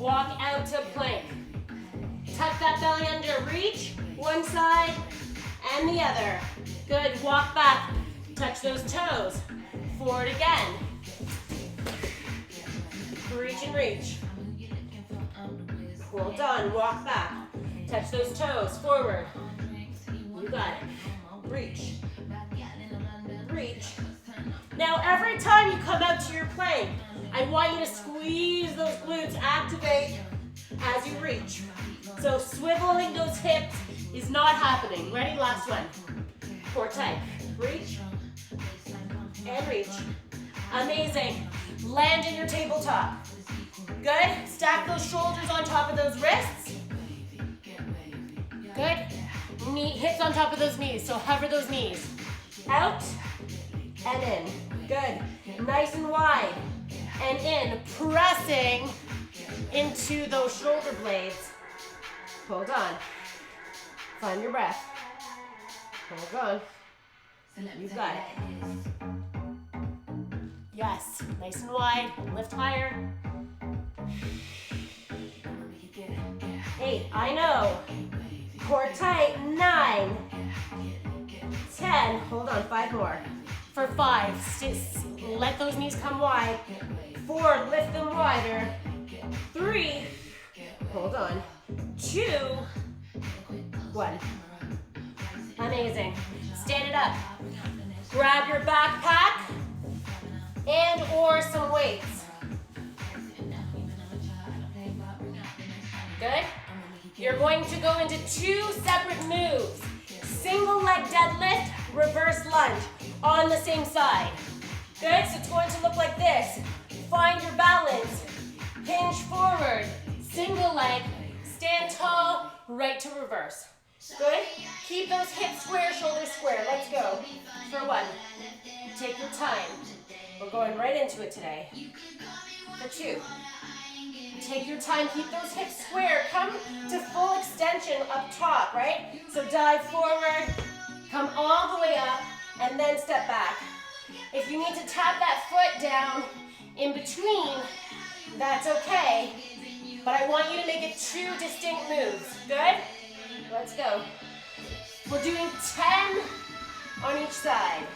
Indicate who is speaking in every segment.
Speaker 1: walk out to plank. Tuck that belly under, reach, one side and the other. Good, walk back, touch those toes. Forward again. Reach and reach. Well done, walk back. Touch those toes, forward. You got it. Reach. Reach. Now every time you come out to your plank, I want you to squeeze those glutes, activate as you reach. So swiveling those hips is not happening. Ready? Last one. Core tight. Reach. And reach. Amazing. Land in your tabletop. Good. Stack those shoulders on top of those wrists. Good. Hips on top of those knees. So hover those knees. Out and in. Good. Nice and wide. And in. Pressing into those shoulder blades. Hold on. Find your breath. Hold on. You've got it. Yes. Nice and wide. Lift higher. 8. I know. Core tight. 9. 10. Hold on. 5 more. For 5, let those knees come wide. 4. Lift them wider. 3. Hold on. 2. 1. Amazing. Stand it up. Grab your backpack and or some weights. Good. You're going to go into 2 separate moves. Single leg deadlift, reverse lunge on the same side. Good. So it's going to look like this. Find your balance. Hinge forward. Single leg. Stand tall. Right to reverse. Good. Keep those hips square, shoulders square. Let's go. For 1. Take your time. We're going right into it today. For 2. Take your time. Keep those hips square. Come to full extension up top, right? So dive forward. Come all the way up and then step back. If you need to tap that foot down in between, that's okay. But I want you to make it 2 distinct moves. Good? Let's go. We're doing 10 on each side.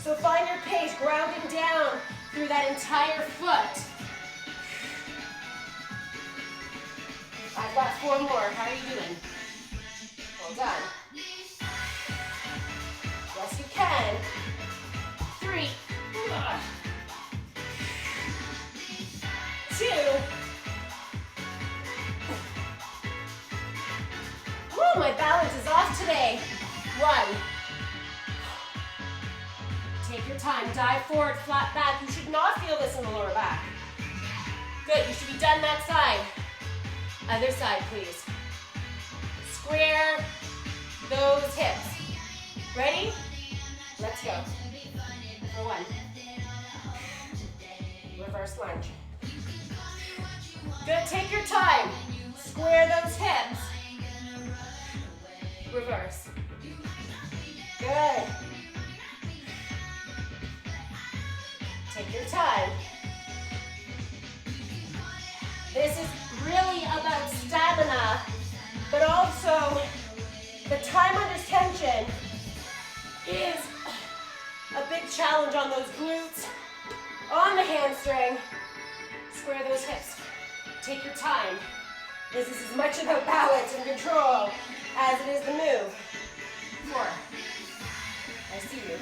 Speaker 1: So find your pace, grounding down through that entire foot. I've got 4 more. How are you doing? Well done. Yes, you can. 3. 2. Woo, my balance is off today. 1. Take your time. Dive forward, flat back. You should not feel this in the lower back. Good. You should be done that side. Other side, please. Square those hips. Ready? Let's go. For 1. Reverse lunge. Good. Take your time. Square those hips. Reverse. Good. Take your time. This is really about stamina, but also the time under tension is a big challenge on those glutes, on the hamstring. Square those hips. Take your time. This is as much about balance and control as it is the move. 4. I see you.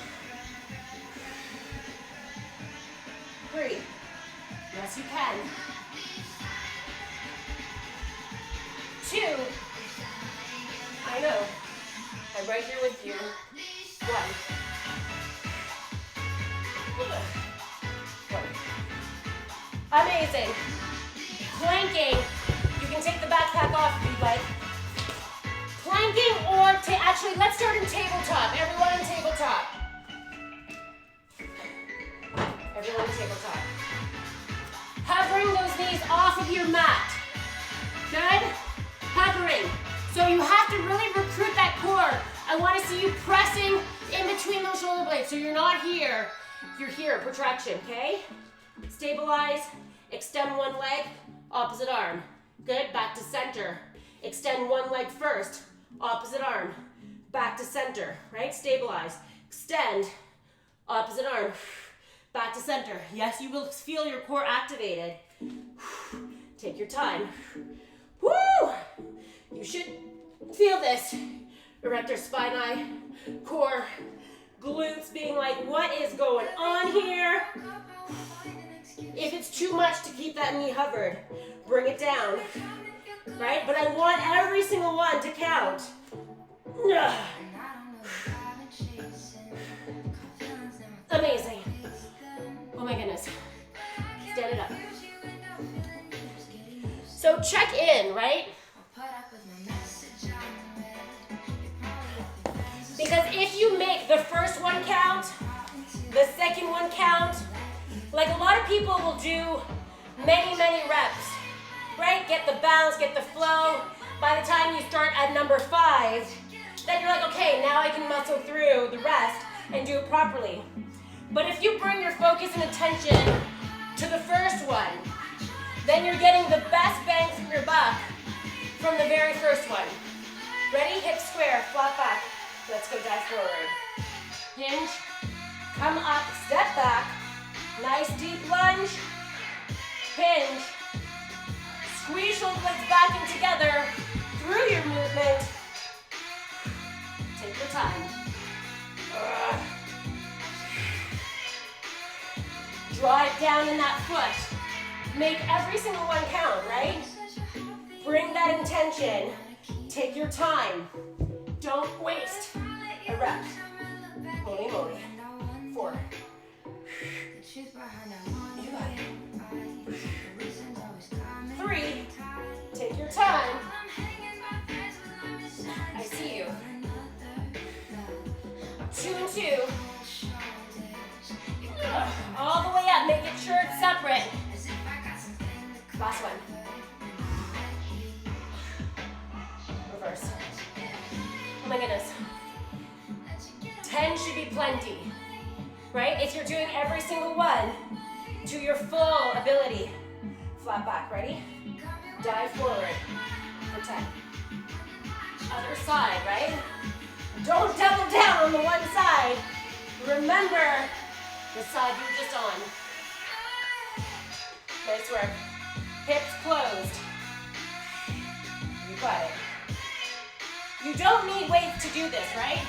Speaker 1: 3. Yes, you can. 2. I know. I'm right here with you. 1. 1. Amazing. Planking. You can take the backpack off if you'd like. Planking or actually, let's start in tabletop. Everyone in tabletop. Everyone in tabletop. Hovering those knees off of your mat. Good? Hovering. So you have to really recruit that core. I want to see you pressing in between those shoulder blades. So you're not here. You're here, protraction, okay? Stabilize Extend one leg, opposite arm. Good, back to center. Extend one leg first, opposite arm. Back to center, right? Stabilize. Extend, opposite arm. Back to center. Yes, you will feel your core activated. Take your time. Woo! You should feel this. Erector spinae, core, glutes being like, what is going on here? If it's too much to keep that knee hovered, bring it down, right? But I want every single one to count. Amazing. Oh my goodness. Stand it up. So check in, right? Because if you make the first one count, the second one count, like a lot of people will do many, many reps, right? Get the balance, get the flow. By the time you start at number 5, then you're like, okay, now I can muscle through the rest and do it properly. But if you bring your focus and attention to the first one, then you're getting the best bang for your buck from the very first one. Ready? Hip square, flat back. Let's go dive forward. Hinge, come up, step back. Nice deep lunge. Hinge. Squeeze shoulder blades back and together through your movement. Take your time. Drive down in that foot. Make every single one count, right? Bring that intention. Take your time. Don't waste a rep. Holy moly. 4. You got it. 3. Take your time. I see you. 2 and 2. All the way up. Make it sure it's separate. Last one. Reverse. Oh my goodness. 10 should be plenty, right? If you're doing every single one to your full ability. Flat back, ready? Dive forward for 10. Other side, right? Don't double down on the one side. Remember the side you were just on. Nice work. Hips closed. You got it. You don't need weights to do this, right?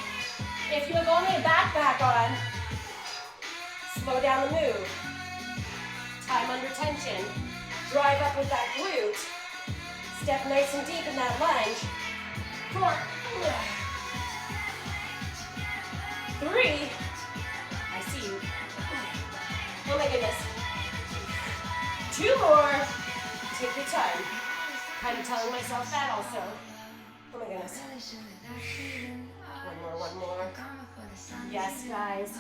Speaker 1: If you have only a backpack on, slow down the move. Time under tension. Drive up with that glute. Step nice and deep in that lunge. 4. 3. I see you. Oh my goodness. 2 more. Take your time. Kind of telling myself that also. Oh my goodness. One more. Yes, guys.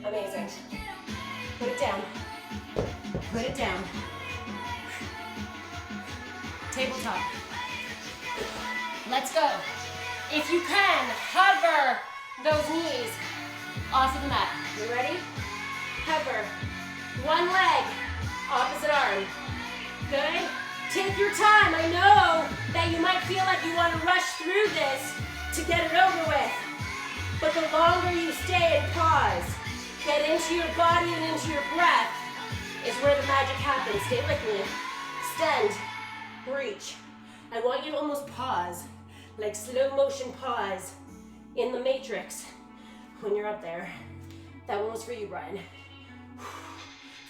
Speaker 1: Amazing. Put it down. Put it down. Tabletop. Let's go. If you can, hover those knees off of the mat. You ready? Hover. One leg, opposite arm. Good. Take your time. I know that you might feel like you want to rush through this to get it over with. But the longer you stay and pause, get into your body and into your breath, is where the magic happens. Stay with me. Extend. Reach. I want you to almost pause, like slow motion pause in the Matrix when you're up there. That one was for you, Brian.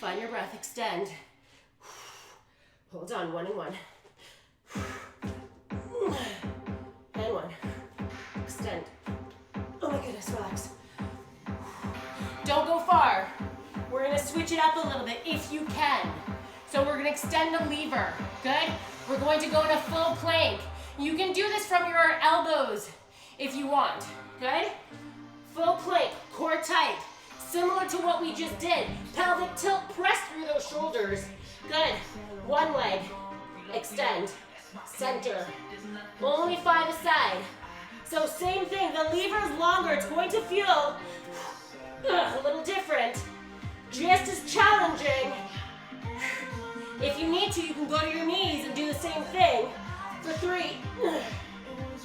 Speaker 1: Find your breath. Extend. Hold on. 1 and 1. And 1. Extend. Oh my goodness, relax. Don't go far. We're gonna switch it up a little bit if you can. So we're gonna extend the lever, good? We're going to go in a full plank. You can do this from your elbows if you want, good? Full plank, core tight, similar to what we just did. Pelvic tilt, press through those shoulders. Good. One leg, extend, center. Only 5 aside. So same thing, the lever is longer. It's going to feel a little different. just as challenging. If you need to, you can go to your knees and do the same thing for 3.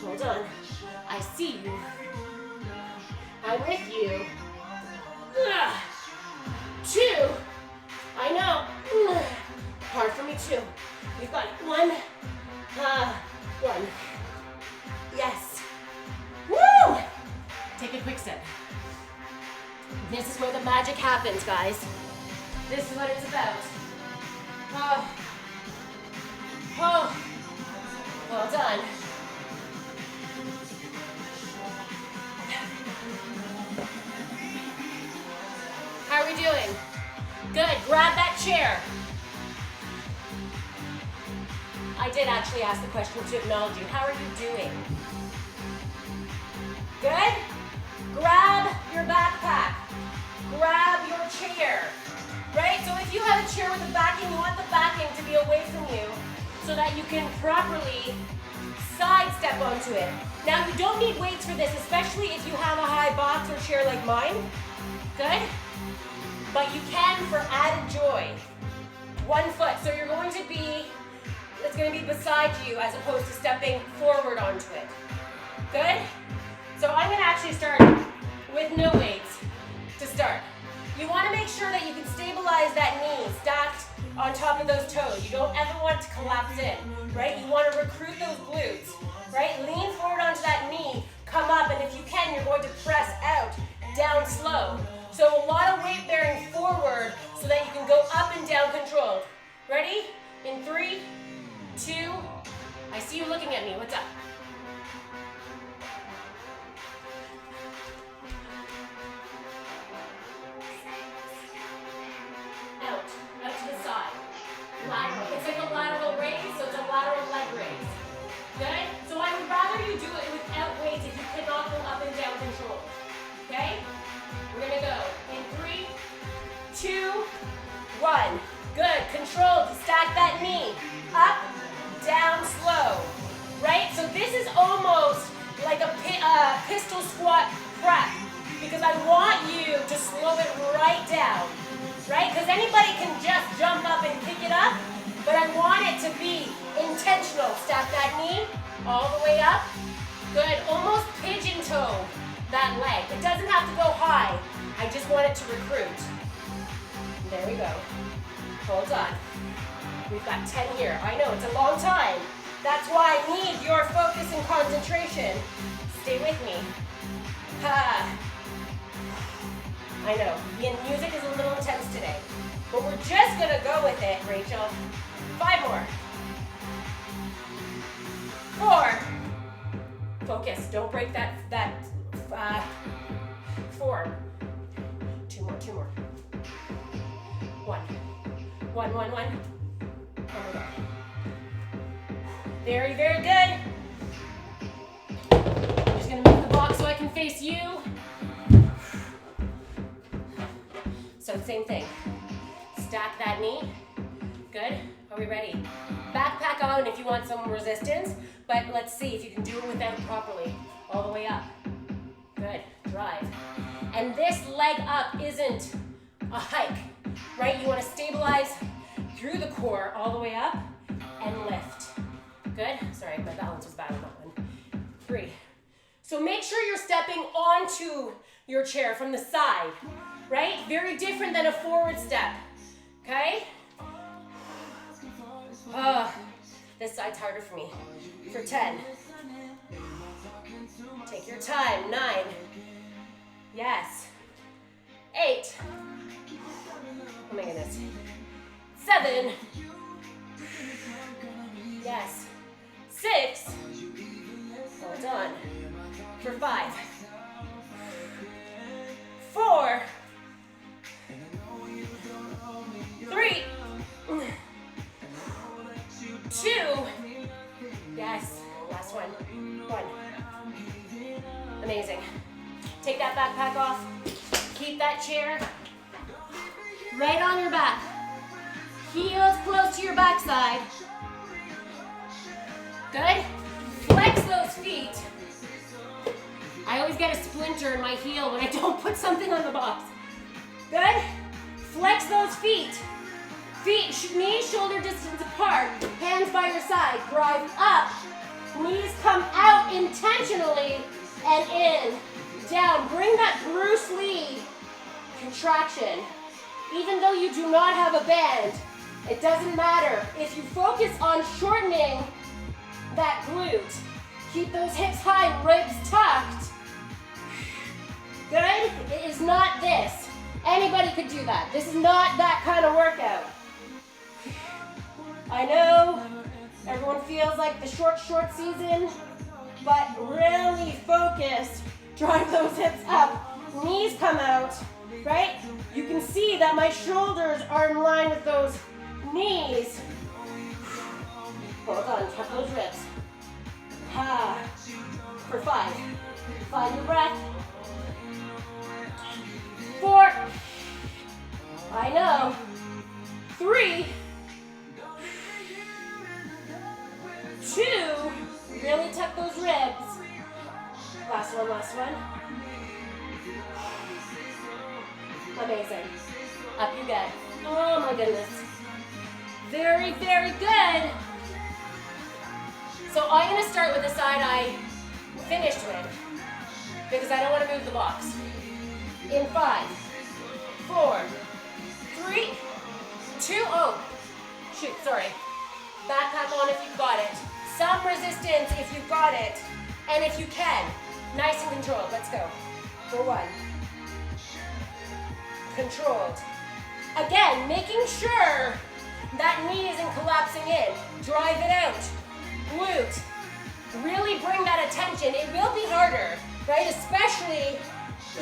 Speaker 1: Hold on. I see you. I'm with you. 2. I know. Hard for me too. We've got 1. 1. Yes. Woo! Take a quick sip. This is where the magic happens, guys. This is what it's about. Oh. Oh. Well done. How are we doing? Good. Grab that chair. I did actually ask the question to acknowledge you. How are you doing? Good? Grab your backpack. Grab your chair. Right? So if you have a chair with a backing, you want the backing to be away from you so that you can properly sidestep onto it. Now you don't need weights for this, especially if you have a high box or chair like mine. Good? But you can for added joy. 1 foot. So you're going to be, it's going to be beside you as opposed to stepping forward onto it. Good? So I'm going to actually start with no weights to start. You want to make sure that you can stabilize that knee stacked on top of those toes. You don't ever want it to collapse in, right? You want to recruit those glutes, right? Lean forward onto that knee, come up, and if you can, you're going to press out, down slow. So a lot of weight bearing forward so that you can go up and down controlled. Ready? In 3, 2, I see you looking at me. What's up? Out to the side. Lateral. It's like a lateral raise, so it's a lateral leg raise. Good? So I would rather you do it without weights if you cannot go up and down controlled. Okay? We're gonna go in 3, 2, 1. Good, controlled, stack that knee. Up, down, slow. Right? So this is almost like a pistol squat prep because I want you to slow it right down. Right? Because anybody can just jump up and pick it up, but I want it to be intentional. Stack that knee all the way up. Good, almost pigeon toe that leg. It doesn't have to go high. I just want it to recruit. There we go. Hold on. We've got 10 here. I know, it's a long time. That's why I need your focus and concentration. Stay with me. I know, the music is a little intense today, but we're just gonna go with it, Rachel. 5 more. 4. Focus, don't break that 4. 2 more. 1. 1. Oh my God. Very, very good. I'm just gonna move the box so I can face you. So same thing. Stack that knee. Good. Are we ready? Backpack on if you want some resistance, but let's see if you can do it without properly. All the way up. Good. Drive. And this leg up isn't a hike, right? You want to stabilize through the core all the way up and lift. Good. Sorry, my balance was bad on that one. 3. So make sure you're stepping onto your chair from the side. Right? Very different than a forward step. Okay? This side's harder for me. For 10. Take your time. 9. Yes. 8. Oh my goodness. 7. Yes. 6. Hold on. For 5. 4. 3, 2, yes, last one, 1. Amazing. Take that backpack off. Keep that chair right on your back. Heels close to your backside. Good. Flex those feet. I always get a splinter in my heel when I don't put something on the box. Good. feet. Knees shoulder distance apart, hands by your side. Drive up, knees come out intentionally, and in, down. Bring that Bruce Lee contraction. Even though you do not have a band, it doesn't matter. If you focus on shortening that glute, keep those hips high, ribs tucked. Good? It is not this. Anybody could do that. This is not that kind of workout. I know everyone feels like the short season, but really focus. Drive those hips up. Knees come out, right? You can see that my shoulders are in line with those knees. Hold on, tuck those ribs. For 5. Find your breath. 4. I know. 3. 2. Really tuck those ribs. Last one. Amazing. Up you get. Oh my goodness. Very, very good. So I'm going to start with the side I finished with because I don't want to move the box. In 5, 4, 3, 2, Back up on if you've got it. Some resistance if you've got it. And if you can, nice and controlled. Let's go. For 1. Controlled. Again, making sure that knee isn't collapsing in. Drive it out. Glute. Really bring that attention. It will be harder, right? Especially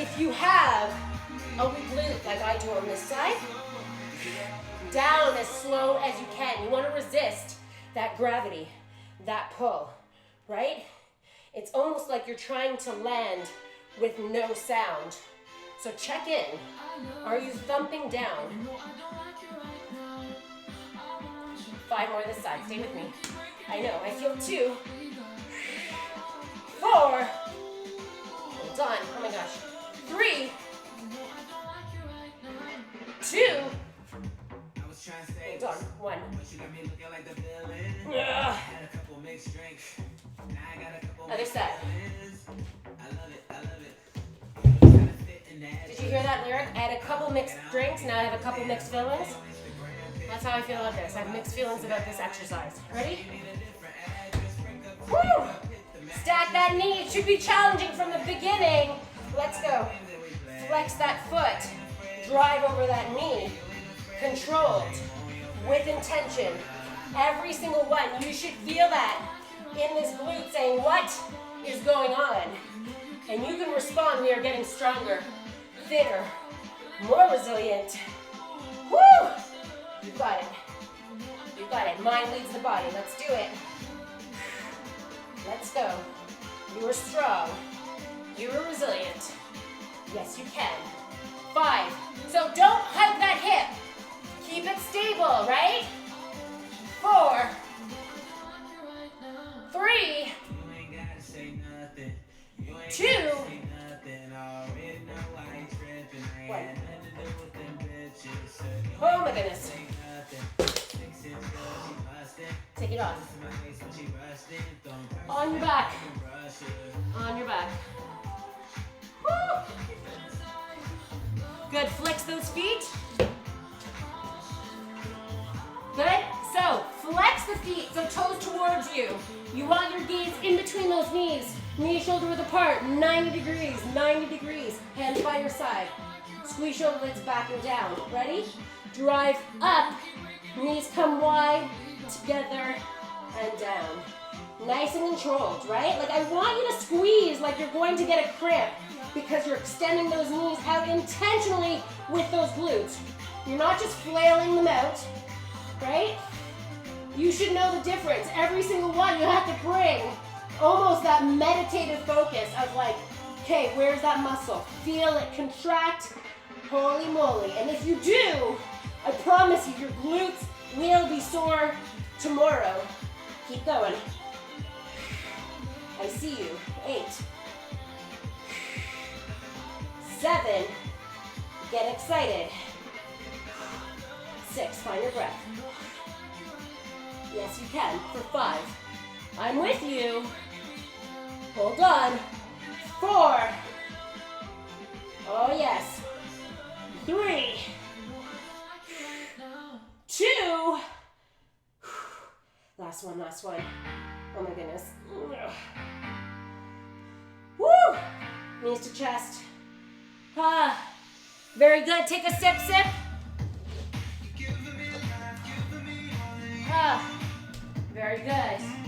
Speaker 1: if you have a weak glute like I do on this side. Down as slow as you can. You want to resist that gravity, that pull, right? It's almost like you're trying to land with no sound. So check in. Are you thumping down? 5 more this side. Stay with me. I know. I feel 2. 4. Hold on. Oh my gosh. 3. 2. Hold on. 1. Other side. Did you hear that lyric? I had a couple mixed drinks, now I have a couple mixed feelings. That's how I feel about this. I have mixed feelings about this exercise. Ready? Woo! Stack that knee. It should be challenging from the beginning. Let's go. Flex that foot. Drive over that knee. Controlled. With intention. Every single one. You should feel that in this glute saying, what is going on? And you can respond. We are getting stronger, thinner, more resilient. Woo! You've got it. You've got it. Mind leads the body. Let's do it. Let's go. You are strong. You are resilient. Yes, you can. 5. So don't hike that hip. Keep it stable, right? 4. 3. 2. 1. Oh my goodness. Take it off. On your back. On your back. Woo! Good. Flex those feet. Good. So flex the feet. So toes towards you. You want your gaze in between those knees. Knees shoulder width apart. 90 degrees. 90 degrees. Hands by your side. Squeeze shoulder blades back and down. Ready? Drive up. Knees come wide. Together and down. Nice and controlled, right? Like I want you to squeeze like you're going to get a cramp because you're extending those knees out intentionally with those glutes. You're not just flailing them out, right? You should know the difference. Every single one you have to bring almost that meditative focus of like, okay, where's that muscle? Feel it contract. Holy moly. And if you do, I promise you your glutes will be sore tomorrow. Keep going. I see you. 8. 7. Get excited. 6, find your breath. Yes, you can, for 5. I'm with you. Hold on. 4. Oh, yes. 3. 2. Last one, last one. Oh my goodness. Woo! Knees to chest. Ah, very good. Take a sip, sip. Ah, very good.